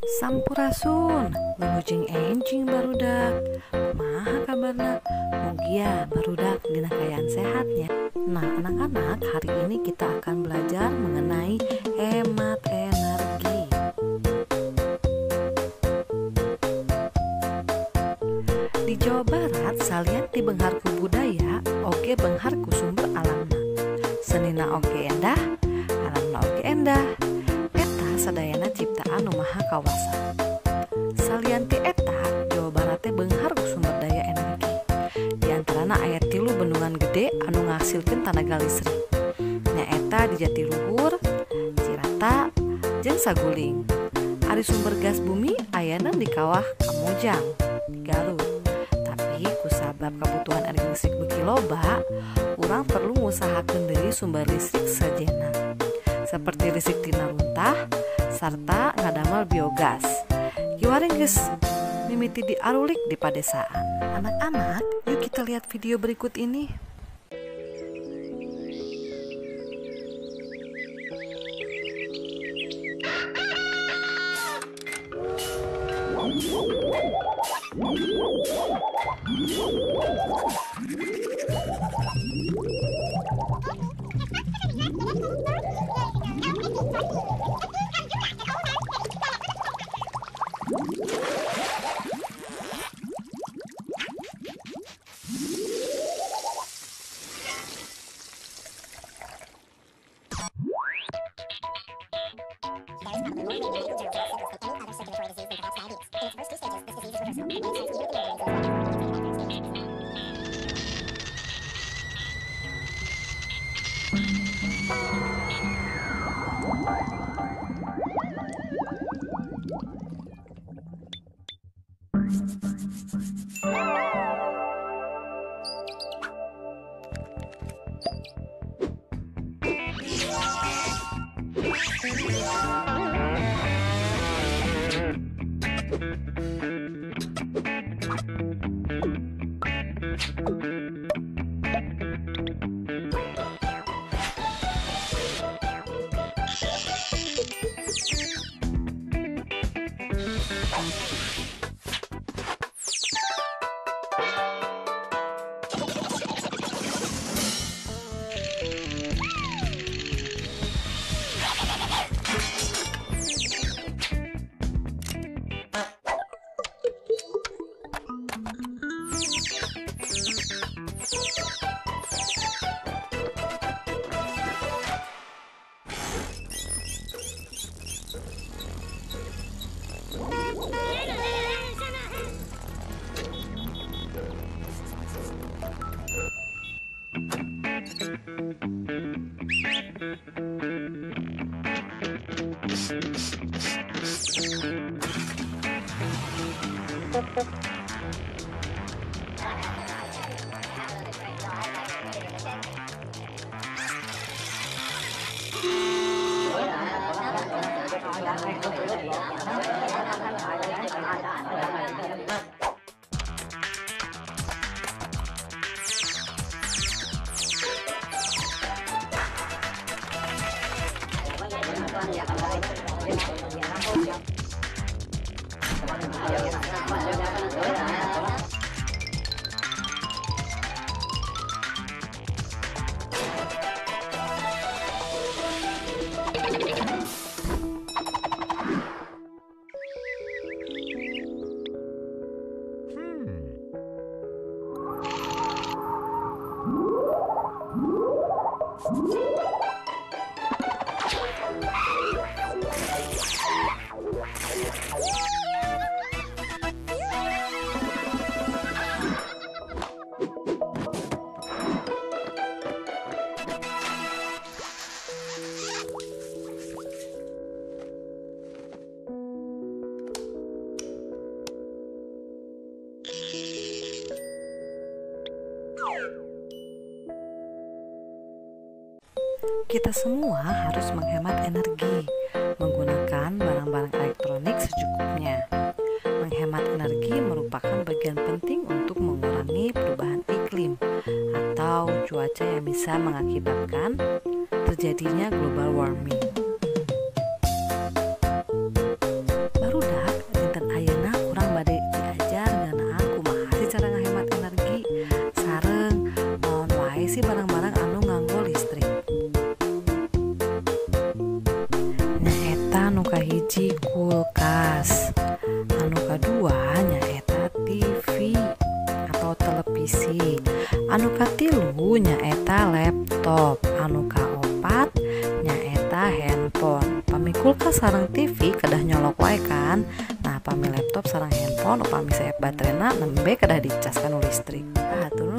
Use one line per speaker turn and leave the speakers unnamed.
Sampurasun, mengujing enjing barudak. Kumaha kabarna? Mugia barudak dina kayaan sehatnya. Nah, anak-anak, hari ini kita akan belajar mengenai hemat energi. Di Jawa Barat, salian ti beungharku budaya, oge beungharku sumber alamna. Senina oge endah, alamna oge endah. Sadayana ciptaan nu maha kawasa. Salian ti eta, Jawa Barat teh beunghar ku sumber daya energi. Di antarana aya 3 bendungan gede anu ngahasilkeun tenaga listrik. Nyaeta di Jatiluhur, Cirata, jeung Saguling. Ari sumber gas bumi ayana di kawah Kamojang, di Garut. Tapi kusabab kebutuhan energi listrik beuki loba, urang perlu ngusahakeun deui sumber listrik sejenna. Seperti listrik tina runtah sarta ngadamel biogas. Kiwaring geus mimiti diarulik di padesaan. Anak-anak, yuk kita lihat video berikut ini. Kita semua harus menghemat energi, menggunakan barang-barang elektronik secukupnya. Menghemat energi merupakan bagian penting untuk mengurangi perubahan iklim atau cuaca yang bisa mengakibatkan terjadinya global warming. Barudak kulkas. Anu kadua nyaeta TV atau televisi. Anu katilu nyaeta laptop. Anu kaopat nyaeta handphone. Upami kulkas sareng TV kedah nyolok wae kan. Nah, upami laptop sareng handphone upami saep baterena nembe kedah dicas kanu listrik. Turun